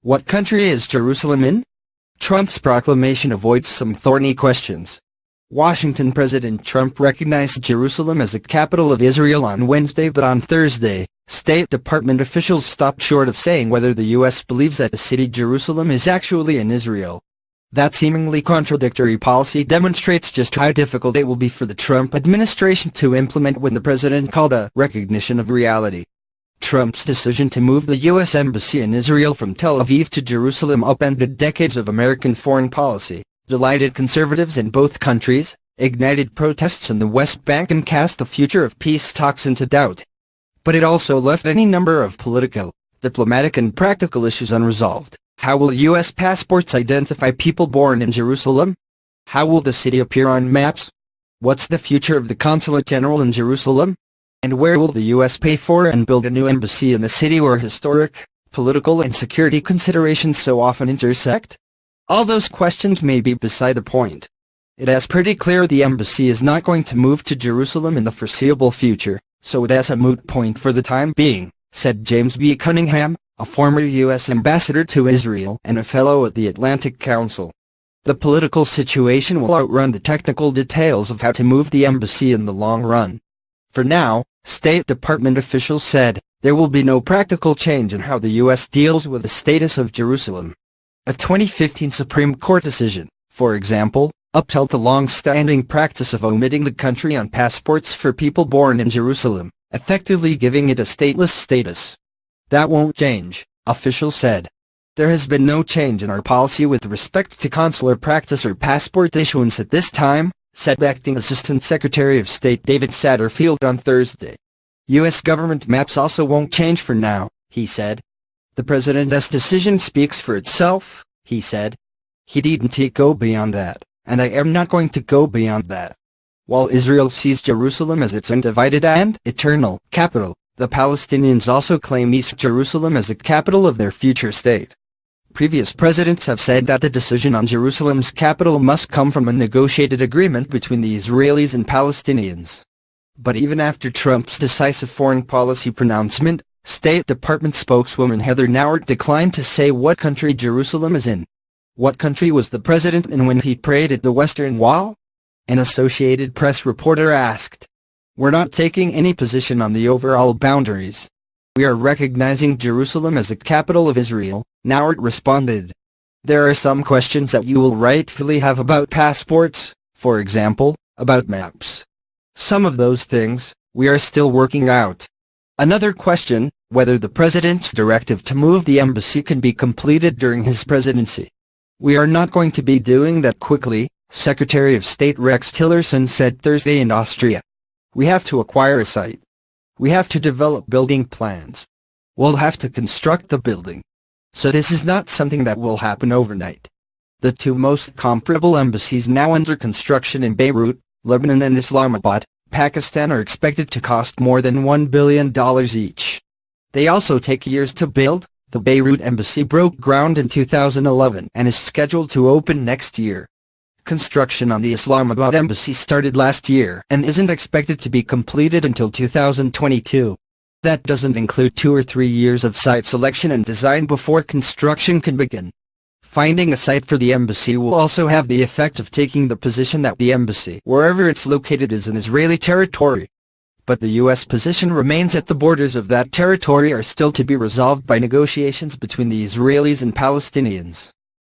What country is Jerusalem in? Trump's proclamation avoids some thorny questions. Washington President Trump recognized Jerusalem as the capital of Israel on Wednesday, but on Thursday, State Department officials stopped short of saying whether the U.S. believes that the city Jerusalem is actually in Israel. That seemingly contradictory policy demonstrates just how difficult it will be for the Trump administration to implement what the president called a recognition of reality. Trump's decision to move the U.S. Embassy in Israel from Tel Aviv to Jerusalem upended decades of American foreign policy, delighted conservatives in both countries, ignited protests in the West Bank, and cast the future of peace talks into doubt. But it also left any number of political, diplomatic, and practical issues unresolved. How will U.S. passports identify people born in Jerusalem? How will the city appear on maps? What's the future of the Consulate General in Jerusalem? And where will the U.S. pay for and build a new embassy in the city where historic, political, and security considerations so often intersect? All those questions may be beside the point. It is pretty clear the embassy is not going to move to Jerusalem in the foreseeable future, so it is a moot point for the time being, said James B. Cunningham, a former U.S. ambassador to Israel and a fellow at the Atlantic Council. The political situation will outrun the technical details of how to move the embassy in the long run. For now, State Department officials said, there will be no practical change in how the U.S. deals with the status of Jerusalem. A 2015 Supreme Court decision, for example, upheld the long-standing practice of omitting the country on passports for people born in Jerusalem, effectively giving it a stateless status. That won't change, officials said. There has been no change in our policy with respect to consular practice or passport issuance at this time, said Acting Assistant Secretary of State David Satterfield on Thursday. U.S. government maps also won't change for now, he said. The president's decision speaks for itself, he said. He didn't go beyond that, and I am not going to go beyond that. While Israel sees Jerusalem as its undivided and eternal capital, the Palestinians also claim East Jerusalem as the capital of their future state. Previous presidents have said that the decision on Jerusalem's capital must come from a negotiated agreement between the Israelis and Palestinians. But even after Trump's decisive foreign policy pronouncement, State Department spokeswoman Heather Nauert declined to say what country Jerusalem is in. What country was the president in when he prayed at the Western Wall? An Associated Press reporter asked. We're not taking any position on the overall boundaries. We are recognizing Jerusalem as the capital of Israel, Nauert responded. There are some questions that you will rightfully have about passports, for example, about maps. Some of those things, we are still working out. Another question, whether the president's directive to move the embassy can be completed during his presidency. We are not going to be doing that quickly, Secretary of State Rex Tillerson said Thursday in Austria. We have to acquire a site. We have to develop building plans. We'll have to construct the building. So this is not something that will happen overnight. The two most comparable embassies now under construction in Beirut, Lebanon and Islamabad, Pakistan are expected to cost more than $1 billion each. They also take years to build. The Beirut embassy broke ground in 2011 and is scheduled to open next year. Construction on the Islamabad embassy started last year and isn't expected to be completed until 2022. That doesn't include 2 or 3 years of site selection and design before construction can begin. Finding a site for the embassy will also have the effect of taking the position that the embassy, wherever it's located, is in Israeli territory. But the U.S. position remains that the borders of that territory are still to be resolved by negotiations between the Israelis and Palestinians.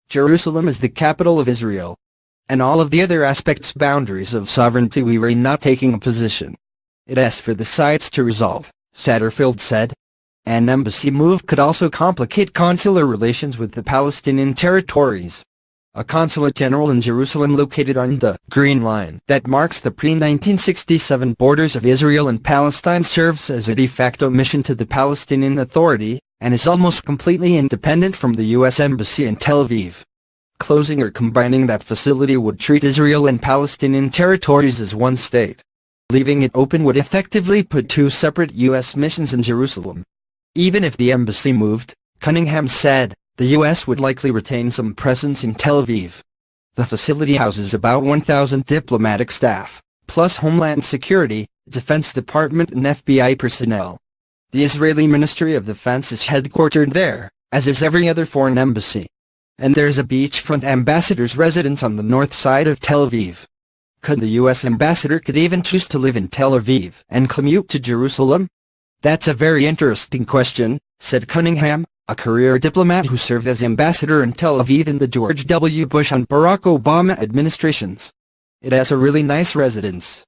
Jerusalem is the capital of Israel. And all of the other aspects, boundaries of sovereignty, we are not taking a position. It is for the sides to resolve, Satterfield said. An embassy move could also complicate consular relations with the Palestinian territories. A consulate general in Jerusalem located on the Green Line that marks the pre-1967 borders of Israel and Palestine serves as a de facto mission to the Palestinian Authority, and is almost completely independent from the U.S. Embassy in Tel Aviv. Closing or combining that facility would treat Israel and Palestinian territories as one state. Leaving it open would effectively put two separate U.S. missions in Jerusalem. Even if the embassy moved, Cunningham said, the U.S. would likely retain some presence in Tel Aviv. The facility houses about 1,000 diplomatic staff, plus Homeland Security, Defense Department and FBI personnel. The Israeli Ministry of Defense is headquartered there, as is every other foreign embassy. And there's a beachfront ambassador's residence on the north side of Tel Aviv. Could the U.S. ambassador even choose to live in Tel Aviv and commute to Jerusalem? That's a very interesting question, said Cunningham, a career diplomat who served as ambassador in Tel Aviv in the George W. Bush and Barack Obama administrations. It has a really nice residence.